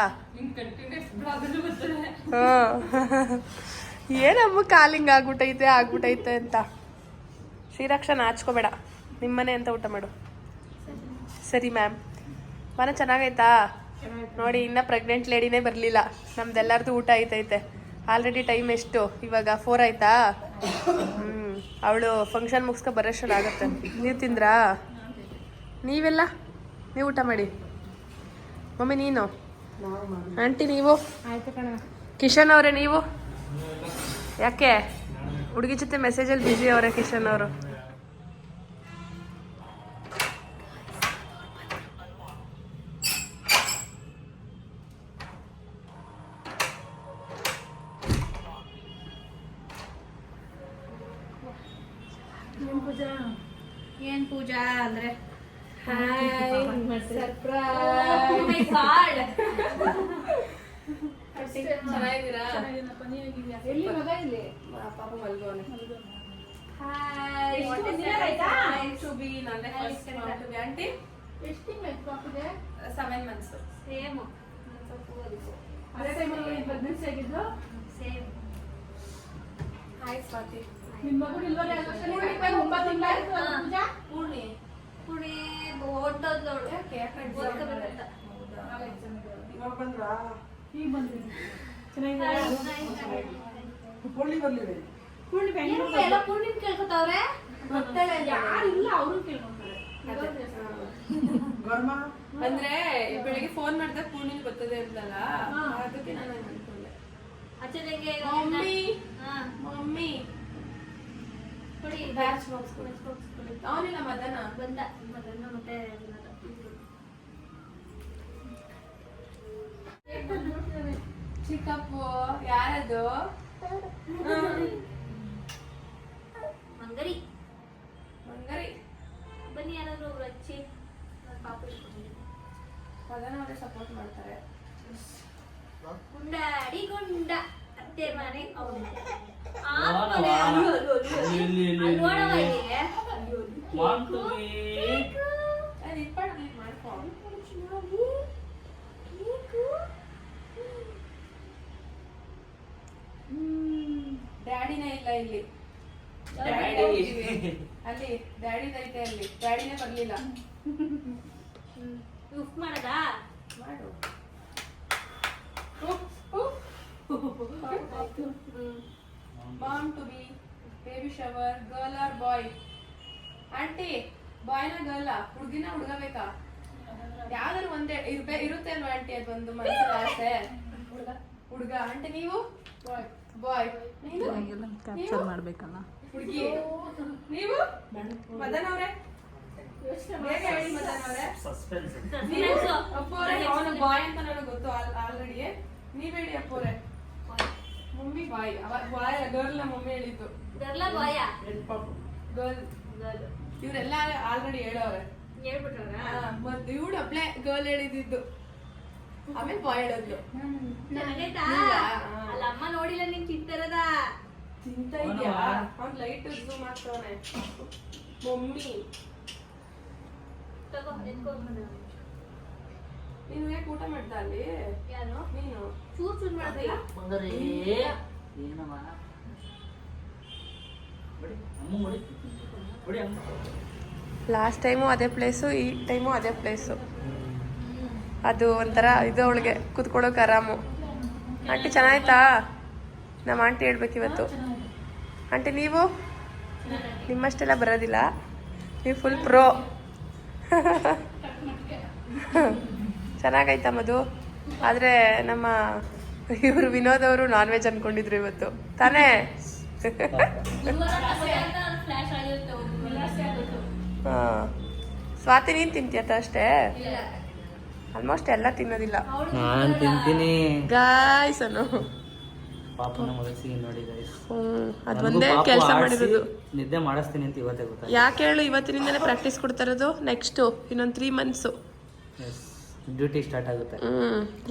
ಏನಮ್ಮ ಕಾಲಿಂಗ್ ಆಗ್ಬಿಟ್ಟೈತೆ ಅಂತ. ಶ್ರೀರಕ್ಷಾ ನಾಚ್ಕೋಬೇಡ, ನಿಮ್ಮನೆ ಅಂತ ಊಟ ಮಾಡು. ಸರಿ ಮ್ಯಾಮ್. ಮನೆ ಚೆನ್ನಾಗೈತಾ? ನೋಡಿ ಇನ್ನೂ ಪ್ರೆಗ್ನೆಂಟ್ ಲೇಡಿನೇ ಬರಲಿಲ್ಲ. ನಮ್ದೆಲ್ಲರದು ಊಟ ಐತೈತೆ. ಆಲ್ರೆಡಿ ಟೈಮ್ ಎಷ್ಟು ಇವಾಗ? 4 ಆಯ್ತಾ? ಅವಳು ಫಂಕ್ಷನ್ ಮುಗಿಸ್ಕೊ ಬರೋಷ್ಟೊಂದಾಗುತ್ತೆ. ನೀವು ತಿಂದ್ರಾ? ನೀವೆಲ್ಲ ನೀವು ಊಟ ಮಾಡಿ. ಮಮ್ಮಿ ನೀನು? ಆಂಟಿ ನೀವು? ಕಿಶನ್ ಅವರೇ ನೀವು? ಯಾಕೆ ಹುಡುಗಿ ಜೊತೆ ಮೆಸೇಜಲ್ಲಿ ಬ್ಯುಸಿ ಅವರೇ ಕಿಶನ್ ಅವರು? ಏನ್ ಪೂಜಾ ಅಂದ್ರೆ ಚೆನ್ನಾಗಿದ್ದೀರಾ? ಎಲ್ಲಿ ಮಗ? ಇಲ್ಲಿ ಪಾಪ ಮಲ್ಗೋನೆ. ಆಂಟಿ ಎಷ್ಟು ತಿಂಗಳು ಪಾಪುಗೆ? 7 months. ಸೇಮ್ ಅದೇ ಟೈಮಲ್ಲಿ ಪ್ರೆಗ್ನೆನ್ಸಿ ಆಗಿದ್ದು. ಸೇಮ್. ಹಾಯ್ ಸ್ವಾತಿ. ನಿಮ್ಮ ಮಗು ಡೆಲಿವರಿ ಆಗೋಷ್ಟರಲ್ಲಿ 9 ತಿಂಗಳಾಯ್ತು ಪೂಜಾ. ಪುಣೆ ಹೊಂಟೋದ್ಲೋಳು. ಯಾಕೆ ಓದ್ಕೋಬೇಕಂತ. ಇವಾಗ ಬಂದ್ರಾ? ಈಗ ಬಂದ್ರಿ. ಚೆನ್ನಾಗಿದೆ. ಪೂರ್ಣಿ ಬರ್ಲಿವೆ. ಪೂರ್ಣಿ ಬೆಂಗಳೂರು ಎಲ್ಲ ಪೂರ್ಣಿಮ್ ಕೇಳ್ಕೊತಾವ್ರೆ. ಯಾರಿಲ್ಲ, ಅವರು ಕೇಳ್ಕೊಂತಾರೆ. ಗರ್ಮ ಅಂದ್ರೆ ಬೆಳಿಗ್ಗೆ ಫೋನ್ ಮಾಡಿದಾಗ ಪೂರ್ಣಿಲ್ ಬರ್ತದೆ ಅಂತಲ್ಲ, ಅದಕ್ಕೆ ನಾನು ಅನ್ಕೊಂಡೆ. ಅಚ್ಚನಿಗೆ ಮಮ್ಮಿ ಹಾ ಮಮ್ಮಿ ಕೊಡಿ. ಬ್ಯಾಚ್ ಬಾಕ್ಸ್ ಕೊಡಿ. ಅವನಿಲ್ಲ ಮದನ ಬಂದ ಮದನ ಮತ್ತೆ ಚಿಕ್ಕಪ್ಪು ಯಾರದು? ಮಂಗರಿ ಮಂಗರಿ. ಬನ್ನಿ ಯಾರಾದ್ರೂ ಒಬ್ರು ಹಚ್ಚಿ ನನ್ನ ಪಾಪ ಮದನವರೇ ಸಪೋರ್ಟ್ ಮಾಡ್ತಾರೆ. ಗುಂಡಾಡಿ ಗುಂಡ ಅತ್ತೆ ಮನೆ ಅವನು ಡ್ಯಾಡಿನೇ ಇಲ್ಲ ಇಲ್ಲಿ. ಅಲ್ಲಿ ಡ್ಯಾಡಿದೈತೆ, ಅಲ್ಲಿ ಡ್ಯಾಡಿನೇ ಬರ್ಲಿಲ್ಲ. ಉಫ್ ಮಾಡದಾ ಮಾಡು. Born to be, baby shower, girl or boy? Aunty ಬಾಯ್ನ ಗರ್ಲ, ಹುಡುಗಿನ ಹುಡುಗ ಬೇಕಾ? ಯಾವ್ದಾರು ಒಂದೇ ಇರುತ್ತೆ ಅಲ್ವಾ ಆಂಟಿ, ಅದೊಂದು ಮನಸ್ಸಲ್ಲಿ ಆಸೆ. ಹುಡುಗ. ಆಂಟಿ ನೀವು? ಬಾಯ್. ಕ್ಯಾಪ್ಚರ್ ಮಾಡ್ಬೇಕಲ್ಲ. ಹುಡುಗಿ. ನೀವು? ಮದನ್ ಅವ್ರೆ ಬೇಗ ಹೇಳಿ. ಮದನ್ ಅವ್ರೆ ಅಪ್ಪೋರೆ ಅವನು ಬಾಯ್ ಅಂತ ನನಗೆ ಗೊತ್ತು ಆಲ್ರೆಡಿ. ನೀವ್ ಹೇಳಿ ಅಪ್ಪೋರೆ. ಮಮ್ಮಿ ಬಾಯ್. ಬಾಯ್ ಗರ್ಲ್ ಮಮ್ಮಿ ಹೇಳಿದ್ದು. ಗರ್ಲ ಬಾಯ ಗರ್ಲ್. ಇವ್ರೆಲ್ಲ ಆಲ್ರೆಡಿ ಹೇಳೋರೆ. ಹೇಳ್ಬಿಟ್ರ ಮತ್ತೆ ಇವಳು ಅಪ್ಲೆ ಗರ್ಲ್ ಹೇಳಿದ್ದು, ಆಮೇಲೆ ಬಾಯ್ ಹೇಳಿದ್ಲು. ಅಲ್ಲ ಅಮ್ಮ ನೋಡಿಲ್ಲ ನೀನ್ ತಿಂತಾರದ ತಿಂತ ಇದ್ಯಾ? ಅವ್ನ್ ಲೈಟ್ ಝೂಮ್ ಆಗ್ತವನೆ. ಮಮ್ಮಿ ತಗೋ ನೀನು ಯಾಕೆ ಊಟ ಮಾಡ್ದ ಅಲ್ಲಿ? ಯಾರು? ನೀನು ಚೂರ್ ಮಾಡ್ಬೇಕ. ಲಾಸ್ಟ್ ಟೈಮು ಅದೇ ಪ್ಲೇಸು, ಈ ಟೈಮು ಅದೇ ಪ್ಲೇಸು. ಅದು ಒಂಥರ ಇದು ಅವಳಿಗೆ ಕುತ್ಕೊಳ್ಳೋಕೆ ಆರಾಮು. ಆಂಟಿ ಚೆನ್ನಾಯ್ತಾ? ನಮ್ಮ ಆಂಟಿ ಹೇಳ್ಬೇಕು ಇವತ್ತು. ಆಂಟಿ ನೀವು ನಿಮ್ಮಷ್ಟೆಲ್ಲ ಬರೋದಿಲ್ಲ, ನೀವು ಫುಲ್ ಪ್ರೋ. ಚೆನ್ನಾಗಾಯ್ತಾ ಮಧು? ಆದರೆ ನಮ್ಮ ಇವರು ವಿನೋದ್ ಅವರು ನಾನ್ ವೆಜ್ ಅನ್ಕೊಂಡಿದ್ರು ಇವತ್ತು ತಾನೇ? ಸ್ವಾತಿ ನೀನ್ ತಿಂತೀಯತ ಅಷ್ಟೇ? ಆಲ್ಮೋಸ್ಟ್ ಎಲ್ಲ ತಿನ್ನೋದಿಲ್ಲ. ನಾನು ತಿಂತೀನಿ ಗಾಯ್ಸ್ ಅನ್ನು ಪಾಪನ ಮಲಗಿಸಿ ನೋಡಿ ಗೈಸ್. ಅದೊಂದೇ ಕೆಲಸ ಮಾಡಿರೋದು. ನಿದ್ದೆ ಮಾಡಿಸ್ತೀನಿ ಅಂತ ಇವತ್ತೇ ಗೊತ್ತಾಯ್ತು. ಯಾಕೆ ಹೇಳು? ಇವತ್ತಿನಿಂದನೇ ಪ್ರಾಕ್ಟೀಸ್ ಕೊಡ್ತಾ ಇರೋದು. ನೆಕ್ಸ್ಟ್ ಇನ್ನೊಂದು 3 months ಡ್ಯೂಟಿ ಸ್ಟಾರ್ಟ್ ಆಗುತ್ತೆ.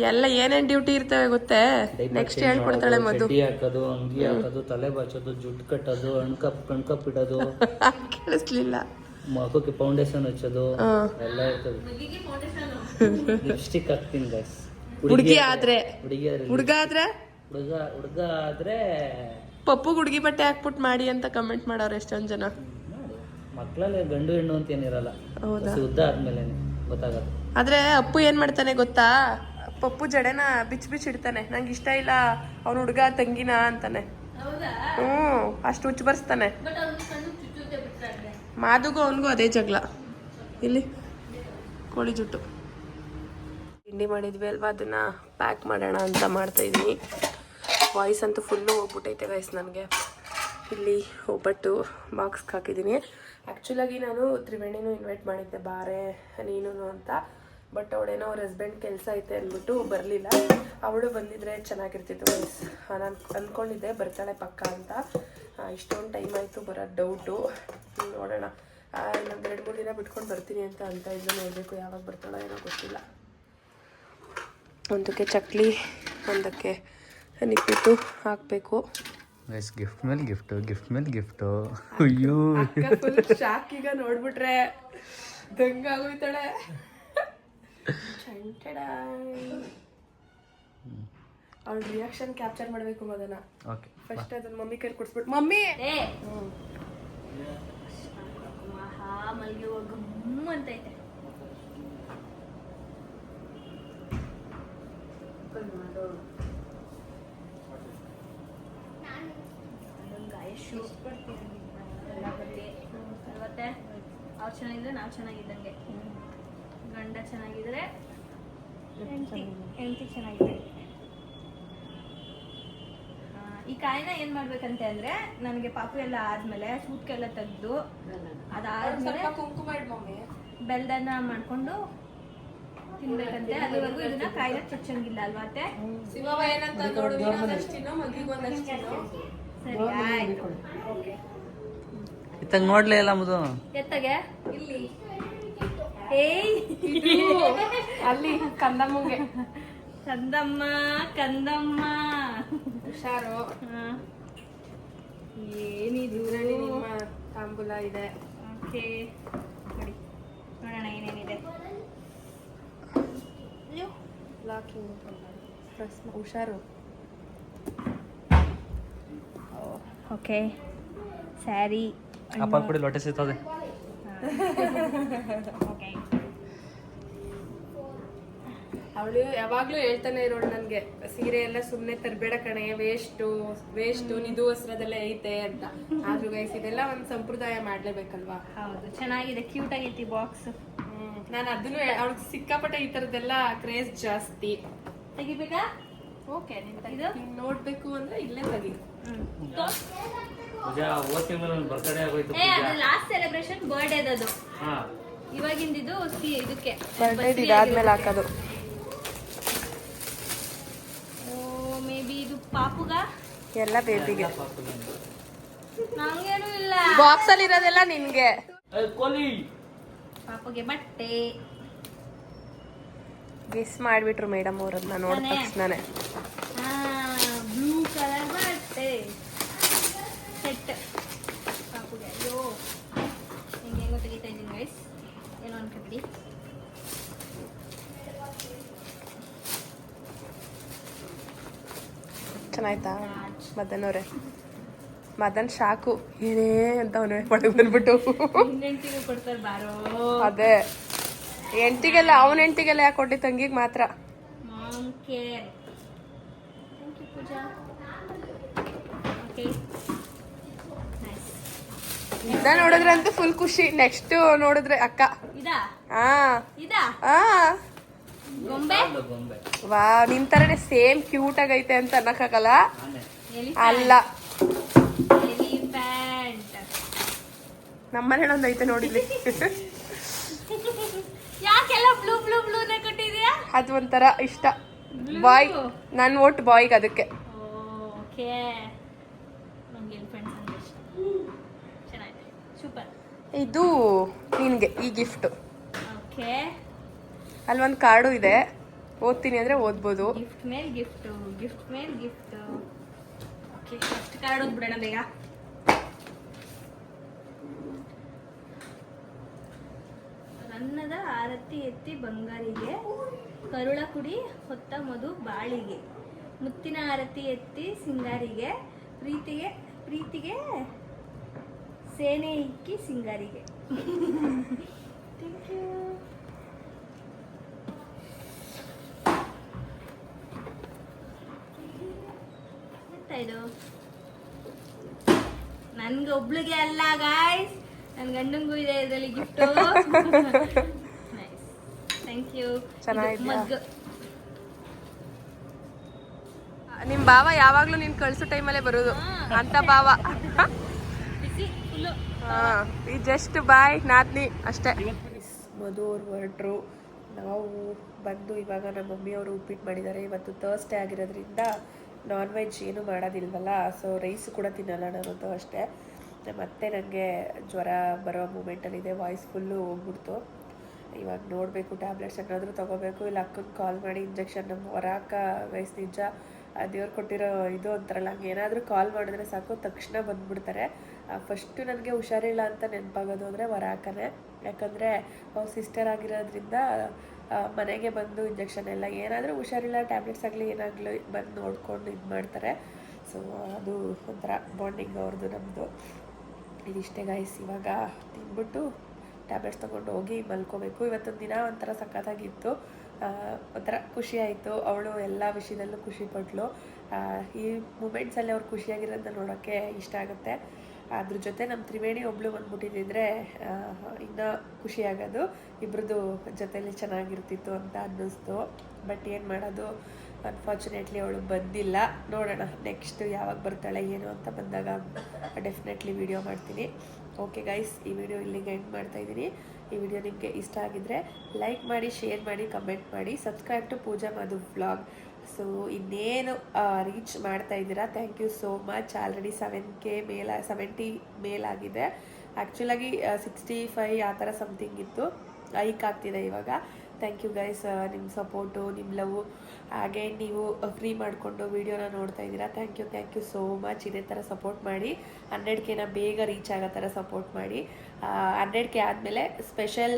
ಎಲ್ಲ ಏನೇನ್ ಡ್ಯೂಟಿ ಇರ್ತವೆ ಗೊತ್ತೇ? ನೆಕ್ಸ್ಟ್ ಹೇಳ್ಕೊಡ್ತಾಳೆ ಮಧು. ಚಡ್ಡಿ ಹಾಕೋದು, ಅಂಗಿ ಹಾಕೋದು, ತಲೆ ಬಾಚೋದು, ಜುಟ್ಟು ಕಟ್ಟೋದು, ಕಣ್ಕಪ್ ಇಡೋದು, ಕೇಳಿಸ್ಲಿಲ್ಲ, ಮಗುಗೆ ಫೌಂಡೇಶನ್ ಹಚ್ಚೋದು ಎಲ್ಲ ಇರ್ತದೆ. ಲಿಪ್ಸ್ಟಿಕ್ ಹಾಕ್ತೀನಿ ಗೈಸ್. ಹುಡುಗಿ ಆದ್ರೆ ಹುಡುಗ ಆದ್ರೆ ಪಪ್ಪು ಹುಡುಗಿ ಬಟ್ಟೆ ಹಾಕ್ಬಿಟ್ಟು ಮಾಡಿ ಅಂತ ಕಮೆಂಟ್ ಮಾಡೋರು ಎಷ್ಟೊಂದ್ ಜನ. ಮಕ್ಕಳಲ್ಲಿ ಗಂಡು ಹೆಣ್ಣು ಅಂತ ಏನಿರಲ್ಲ, ಉದ್ದ ಆದ್ಮೇಲೆ ಗೊತ್ತಾಗದು. ಆದ್ರೆ ಅಪ್ಪು ಏನ್ ಮಾಡ್ತಾನೆ ಗೊತ್ತಾ? ಪಪ್ಪು ಜಡೆನ ಬಿಚ್ಚಿ ಇಡ್ತಾನೆ. ನಂಗೆ ಇಷ್ಟ ಇಲ್ಲ ಅವ್ನ ಹುಡುಗ ತಂಗಿನ ಅಂತಾನೆ. ಅಷ್ಟು ಹುಚ್ಚು ಬರ್ಸ್ತಾನೆ. ಮಾದುಗೂ ಅವನಿಗೂ ಅದೇ ಜಗಳ. ಇಲ್ಲಿ ಕೋಳಿ ಜುಟ್ಟು ತಿಂಡಿ ಮಾಡಿದ್ವಿ ಅಲ್ವಾ, ಅದನ್ನ ಪ್ಯಾಕ್ ಮಾಡೋಣ ಅಂತ ಮಾಡ್ತಾ ಇದೀನಿ. ವಾಯ್ಸ್ ಅಂತೂ ಫುಲ್ಲು ಹೋಗ್ಬಿಟ್ಟೈತೆ ಗೈಸ್ ನನಗೆ. ಇಲ್ಲಿ ಒಬ್ಬಟ್ಟು ಬಾಕ್ಸ್ಗೆ ಹಾಕಿದ್ದೀನಿ. ಆ್ಯಕ್ಚುಲಾಗಿ ನಾನು ತ್ರಿವೇಣಿನೂ ಇನ್ವೈಟ್ ಮಾಡಿದ್ದೆ ಬಾರೆ ನೀನು ಅಂತ. ಬಟ್ ಅವಳೇನೋ ಅವ್ರ ಹಸ್ಬೆಂಡ್ ಕೆಲಸ ಐತೆ ಅಂದ್ಬಿಟ್ಟು ಬರಲಿಲ್ಲ. ಅವಳು ಬಂದಿದ್ರೆ ಚೆನ್ನಾಗಿರ್ತಿತ್ತು ಗೈಸ್. ನಾನು ಅಂದ್ಕೊಂಡಿದ್ದೆ ಬರ್ತಾಳೆ ಪಕ್ಕ ಅಂತ. ಇಷ್ಟೊಂದು ಟೈಮ್ ಆಯಿತು, ಬರೋದು ಡೌಟು. ನೋಡೋಣ, ಇನ್ನೊಂದು 2-3 ದಿನ ಬಿಟ್ಕೊಂಡು ಬರ್ತೀನಿ ಅಂತ ಇದ್ದು. ನೋಡಬೇಕು ಯಾವಾಗ ಬರ್ತಾಳೋ ಏನೋ ಗೊತ್ತಿಲ್ಲ. ಒಂದಕ್ಕೆ ಚಕ್ಲಿ, ಒಂದಕ್ಕೆ ನಿಪ್ಪಿಟ್ಟು ಹಾಕಬೇಕು. ಗಿಫ್ಟ್ ಮೇಲೆ ಗಿಫ್ಟು. ಅಯ್ಯೋ ಫುಲ್ ಶಾಕ್. ಈಗ ನೋಡ್ಬಿಟ್ರೆ ದಂಗಾಗೋಯ್ತಾಳೆ. ಅವ್ಳ ರಿಯಾಕ್ಷನ್ ಕ್ಯಾಪ್ಚರ್ ಮಾಡಬೇಕು ಮದನ. ಓಕೆ, ಫಸ್ಟ್ ಅದನ್ನ ಮಮ್ಮಿ ಕೈ ಕೊಡ್ಸ್ಬಿಟ್ಟು ಮಮ್ಮಿ ಮಲ್ಗೆ ಗಮ್ಮ ಅಂತೈತೆ. ಮತ್ತೆ ಅವ್ರು ಚೆನ್ನಾಗಿದ್ರೆ ನಾವು ಚೆನ್ನಾಗಿದ್ದಂಗೆ. ಗಂಡ ಚೆನ್ನಾಗಿದ್ರೆ ಹೆಂಡತಿ ಚೆನ್ನಾಗಿದೆ. ಈ ಕಾಯಿನ ಏನ್ ಮಾಡ್ಬೇಕಂತೆ ಅಂದ್ರೆ, ನನಗೆ ಪಾಪು ಎಲ್ಲ ಆದ್ಮೇಲೆ ಸೂಟ್ಕೆಲ್ಲ ತೆಗ್ದು ಅದಾದ್ಮೇಲೆ ಕುಂಕುಮ ಇಡ್ ಮಮ್ಮಿ. ಬೆಲ್ದನ್ನ ಮಾಡ್ಕೊಂಡು ತಿನ್ಬೇಕಂತೆ. ಅಲ್ಲಿವರೆಗೂ ಇದನ್ನ ಕಾಯಿಲೆ ಚುಚ್ಚಂಗಿಲ್ಲ ಅಲ್ವಾ ಅತ್ತೆ? ಶಿವವ ಏನಂತ ನೋಡು, ಒಂದಷ್ಟಿನೋ ಮಗಿಗೆ ಒಂದಷ್ಟಿನೋ. ಸರಿ ಆಯ್ತು. ಓಕೆ. ಇತ್ತಾಗ ನೋಡ್ಲೇ ಇಲ್ಲ ಮುದು. ಎತ್ತಗೆ ಇಲ್ಲಿ. ಏಯ್ ಅಲ್ಲಿ ಕಂದಮ್ಮಂಗೆ ಕಂದಮ್ಮ ಕಂದಮ್ಮ ಹುಷಾರು. ಏನಿದು? ಇದರಲ್ಲಿ ನಿಮ್ಮ ತಾಂಬೂಲ ಇದೆ. ಓಕೆ ನೋಡಿ, ನೋಡೋಣ ಏನೇನಿದೆ. ಹುಷಾರು. ಓಕೆ, ಸ್ಯಾರಿ. ಅಪ್ಪ ಕೊಡಿ ಲೊಟ್ಟೆ ಸಿಗ್ತದೆ. ಓಕೆ. ಅವಳು ಯಾವಾಗ್ಲೂ ಹೇಳ್ತಾನೆ ಇರೋಳು ನನ್ಗೆ, ಸೀರೆ ಎಲ್ಲ ಸುಮ್ನೆ ತರಬೇಡ ಕಣೆ, ವೇಸ್ಟು ನಿಧು ವಸ್ತ್ರದಲ್ಲೇ ಐತೆ ಅಂತ. ಆದ್ರೂ ಗೈಸ್ ಇದೆಲ್ಲ ಒಂದ್ ಸಂಪ್ರದಾಯ ಮಾಡ್ಲೇಬೇಕಲ್ವಾ. ಹೌದು, ಚೆನ್ನಾಗಿದೆ, ಕ್ಯೂಟ್ ಆಗೈತಿ ಬಾಕ್ಸ್. ನಾನು ಅದನ್ನು ಅವಳಿಗೆ ಸಿಕ್ಕಾಪಟ್ಟೆ ಈ ತರದೆಲ್ಲ ಕ್ರೇಜ್ ಜಾಸ್ತಿ. ತೆಗಿಬೇಕಾ? ಓಕೆ, ಇದು ನೋಡ್ಬೇಕು ಅಂದ್ರೆ ಇಲ್ಲೇ ತೆಗಿ. ಪೂಜಾ ಹೋದ ತಿಂಗಳು ಬರ್ತ್ಡೇ ಆಗೋಯ್ತು. ಅದು ಲಾಸ್ಟ್ ಸೆಲೆಬ್ರೇಷನ್ ಬರ್ಡೇದದು. ಹಾ, ಇವಾಗಿಂದಿದು ಇದಕ್ಕೆ ಬರ್ಡೇ ಇದಾದ್ಮೇಲೆ ಹಾಕೋದು. ಮೇ ಬಿ ಇದು ಪಾಪುಗ, ಎಲ್ಲ ಬೇಬಿಗೆ. ನಂಗೇನು ಇಲ್ಲ. ಬಾಕ್ಸ್ ಅಲ್ಲಿ ಇರೋದೆಲ್ಲ ನಿನ್ಗೆ. ಕೋಲಿ ಪಾಪುಗೆ ಬಟ್ಟೆ. ಗೆಸ್ ಮಾಡ್ಬಿಟ್ರು ಮೇಡಮ್ ಅವ್ರನ್ನ ನೋಡಿದ ತಕ್ಷಣನೇ. ಬ್ಲೂ ಕಲರ್ ಬಟ್ಟೆ ಸೆಟ್ ಪಾಪುಗೆ. ಅಯ್ಯೋ, ಹೆಂಗೆಂಗೋ ತೆಗಿತಾ ಇದ್ದೀನಿ ಗೈಸ್, ಏನೋ ಅನ್ಕೊಬಿಡಿ. ಚೆನ್ನಾಯ್ತಾ ಮದನ್ ಅವ್ರೆ? ಮದನ್ ಶಾಕು, ಏನೇ ಅಂತ ಅವನೇ ಪಡೆದು ಬಂದ್ಬಿಟ್ಟು. ಹೆಂಡತಿಗೂ ಕೊಡ್ತಾರೆ ಬಾರೋ. ಅದೇ ಹೆಂಡ್ತಿಗೆಲ್ಲ, ಅವನ ಹೆಂಡ್ತಿಗೆಲ್ಲ ಯಾಕೆ ಕೊಟ್ಟಿ, ತಂಗಿಗೆ ಮಾತ್ರ. Mom care. Thank you Pooja. Okay, nice. ಇದ ನೋಡಿದ್ರಂತೂ ಫುಲ್ ಖುಷಿ. ನೆಕ್ಸ್ಟ್ ನೋಡಿದ್ರೆ ಅಕ್ಕ. ಇದಾ ಹಾ ಇದಾ ಹಾ, ಗೊಂಬೆ. ಗೊಂಬೆ ವಾ, ನಿನ್ ತರನೇ ಸೇಮ್ ಕ್ಯೂಟ್ ಆಗೈತೆ ಅಂತ ಅನ್ನಕ್ಕಾಗಲ್ಲ. ಅಲ್ಲ, ಎಲಿಫ್ಯಾಂಟ್. ನಮ್ಮನೇಲಿ ಒಂದ್ ಐತೆ ನೋಡಿದ್ವಿ. ಯಾಕೆಲ್ಲ ಬ್ಲೂ ಬ್ಲೂ ಬ್ಲೂನೇ ಕೊಟ್ಟಿದ್ಯಾ? ಅದು ಒಂಥರ ಇಷ್ಟ. ಬಾಯ್, ನನ್ ಒಟ್ಟು ಬಾಯ್ಗೆ ಅದಕ್ಕೆ. ಓಕೆ, ನಂಗೆ ಎಲಿಫೆಂಟ್ಸ್ ಅಂದ್ರೆ ಇಷ್ಟ. ಚೆನ್ನಾಗಿದೆ, ಸೂಪರ್. ಇದು ನಿನ್ಗೆ ಈ ಗಿಫ್ಟ್. ಓಕೆ, ಅಲ್ಲೊಂದು ಕಾರ್ಡು ಇದೆ, ಓದ್ತೀನಿ ಅಂದ್ರೆ ಓದ್ಬೋದು. ಗಿಫ್ಟ್ ಮೇಲ್ ಗಿಫ್ಟ್, ಗಿಫ್ಟ್ ಮೇಲ್ ಗಿಫ್ಟ್. ಓಕೆ, ಫಸ್ಟ್ ಕಾರ್ಡ್ ಓದ್ಬಿಡೋಣ ಬೇಗ. ಅನ್ನದ ಆರತಿ ಎತ್ತಿ ಬಂಗಾರಿಗೆ, ಕರುಳ ಕುಡಿ ಹೊತ್ತ ಮಧು ಬಾಳಿಗೆ, ಮುತ್ತಿನ ಆರತಿ ಎತ್ತಿ ಸಿಂಗಾರಿಗೆ, ಪ್ರೀತಿಗೆ ಪ್ರೀತಿಗೆ ಸೇನೆ ಇಕ್ಕಿ ಸಿಂಗಾರಿಗೆ. Thank you. ಇದು ನನ್ಗೆ ಒಬ್ಳಿಗೆ ಅಲ್ಲ ಗಾಯ್ಸ್, ನನ್ನ ಗಂಡಂಗೂ ಇದೆ ಇದರಲ್ಲಿ ಗಿಫ್ಟ್. Nice, thank you. ಚೆನ್ನಾಗಿದೆ. ನಿಮ್ ಭಾವ ಯಾವಾಗ್ಲೂ ನೀನ್ ಕಳ್ಸೋ ಟೈಮಲ್ಲೇ ಬರೋದು ಅಂತ ಭಾವ. ಬಿಸಿ ಫುಲ್ಲು. ಈ ಜಸ್ಟ್ ಬಾಯ್ ನಾದ್ನಿ ಅಷ್ಟೇ. ಮಧು ಅವ್ರು ಹೊರಟ್ರು, ನಾವು ಬಂದು ಇವಾಗ ನಮ್ಮ ಮಮ್ಮಿಯವರು ಉಪ್ಪಿಟ್ಟು ಮಾಡಿದ್ದಾರೆ. ಇವತ್ತು ಥರ್ಸ್ಡೇ ಆಗಿರೋದ್ರಿಂದ ನಾನ್ ವೆಜ್ ಏನು ಮಾಡೋದಿಲ್ವಲ್ಲ, ಸೊ ರೈಸು ಕೂಡ ತಿನ್ನಲ್ಲ ನಾನಂತೂ ಅಷ್ಟೇ. ಮತ್ತೆ ನನಗೆ ಜ್ವರ ಬರೋ ಮೂಮೆಂಟಲ್ಲಿದೆ, ವಾಯ್ಸ್ ಫುಲ್ಲು ಹೋಗ್ಬಿಡ್ತು. ಇವಾಗ ನೋಡಬೇಕು, ಟ್ಯಾಬ್ಲೆಟ್ಸ್ ಏನಾದರೂ ತೊಗೋಬೇಕು, ಇಲ್ಲ ಅಕ್ಕನ ಕಾಲ್ ಮಾಡಿ ಇಂಜೆಕ್ಷನ್. ನಮ್ಮ ವರಾಕ ವಯಸ್ ನಿಜ ದೇವ್ರು ಕೊಟ್ಟಿರೋ ಇದು ಅಂತಾರಲ್ಲ, ಹಂಗೆ ಏನಾದರೂ ಕಾಲ್ ಮಾಡಿದ್ರೆ ಸಾಕು ತಕ್ಷಣ ಬಂದುಬಿಡ್ತಾರೆ. ಫಸ್ಟು ನನಗೆ ಹುಷಾರಿಲ್ಲ ಅಂತ ನೆನಪಾಗೋದು ಅಂದರೆ ವರಾಕನೇ, ಯಾಕಂದರೆ ಅವ್ರ ಸಿಸ್ಟರ್ ಆಗಿರೋದ್ರಿಂದ ಮನೆಗೆ ಬಂದು ಇಂಜೆಕ್ಷನ್ ಎಲ್ಲ ಏನಾದರೂ ಹುಷಾರಿಲ್ಲ, ಟ್ಯಾಬ್ಲೆಟ್ಸ್ ಆಗಲಿ ಏನಾಗಲಿ ಬಂದು ನೋಡ್ಕೊಂಡು ಇದು ಮಾಡ್ತಾರೆ. ಸೊ ಅದು ಒಂಥರ ಬಾಂಡಿಂಗ್ ಅವ್ರದ್ದು ನಮ್ಮದು. ಇದಿಷ್ಟೇ ಗಾಯ್ಸ್. ಇವಾಗ ತಿಂದ್ಬಿಟ್ಟು ಟ್ಯಾಬ್ಲೆಟ್ಸ್ ತೊಗೊಂಡು ಹೋಗಿ ಮಲ್ಕೋಬೇಕು. ಇವತ್ತೊಂದು ದಿನ ಒಂಥರ ಸಖತ್ತಾಗಿತ್ತು, ಒಂಥರ ಖುಷಿ ಆಯಿತು. ಅವಳು ಎಲ್ಲ ವಿಷಯದಲ್ಲೂ ಖುಷಿ ಪಟ್ಲು. ಈ ಮೂಮೆಂಟ್ಸಲ್ಲಿ ಅವ್ರು ಖುಷಿಯಾಗಿರೋದನ್ನ ನೋಡೋಕ್ಕೆ ಇಷ್ಟ ಆಗುತ್ತೆ. ಅದ್ರ ಜೊತೆ ನಮ್ಮ ತ್ರಿವೇಣಿ ಒಬ್ಳು ಬಂದ್ಬಿಟ್ಟಿದ್ದರೆ ಇನ್ನೂ ಖುಷಿಯಾಗೋದು, ಇಬ್ಬರದು ಜೊತೆಲಿ ಚೆನ್ನಾಗಿರ್ತಿತ್ತು ಅಂತ ಅನ್ನಿಸ್ತು. ಬಟ್ ಏನು ಮಾಡೋದು, ಅನ್ಫಾರ್ಚುನೇಟ್ಲಿ ಅವಳು ಬಂದಿಲ್ಲ. ನೋಡೋಣ ನೆಕ್ಸ್ಟ್ ಯಾವಾಗ ಬರ್ತಾಳೆ ಏನು ಅಂತ ಬಂದಾಗ ಡೆಫಿನೆಟ್ಲಿ ವಿಡಿಯೋ ಮಾಡ್ತೀನಿ. ಓಕೆ ಗೈಸ್, ಈ ವಿಡಿಯೋ ಇಲ್ಲಿಗೆ ಎಂಡ್ ಮಾಡ್ತಾ ಇದ್ದೀನಿ. ಈ ವಿಡಿಯೋ ನಿಮಗೆ ಇಷ್ಟ ಆಗಿದ್ರೆ ಲೈಕ್ ಮಾಡಿ, ಶೇರ್ ಮಾಡಿ, ಕಮೆಂಟ್ ಮಾಡಿ, subscribe to Pooja Madhu vlog. So ಇನ್ನೇನು ರೀಚ್ ಮಾಡ್ತಾ ಇದ್ದೀರಾ, thank you so much. Already 70 ಮೇಲಾಗಿದೆ. ಆ್ಯಕ್ಚುಲಾಗಿ 65 ಆ ಥರ ಸಮಥಿಂಗ್ ಇತ್ತು, ಹೈಕ್ ಆಗ್ತಿದೆ ಇವಾಗ. ಥ್ಯಾಂಕ್ ಯು ಗೈಸ್, ನಿಮ್ಮ ಸಪೋರ್ಟು, ನಿಮ್ಮ ಲವ್, ಹಾಗೆ ನೀವು ಫ್ರೀ ಮಾಡಿಕೊಂಡು ವೀಡಿಯೋನ ನೋಡ್ತಾ ಇದ್ದೀರಾ. Thank you so much. ಇದೇ ಥರ ಸಪೋರ್ಟ್ ಮಾಡಿ, 100Kನ ಬೇಗ ರೀಚ್ ಆಗೋ ಥರ ಸಪೋರ್ಟ್ ಮಾಡಿ. 100K ಆದಮೇಲೆ ಸ್ಪೆಷಲ್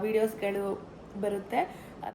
ವೀಡಿಯೋಸ್ಗಳು ಬರುತ್ತೆ.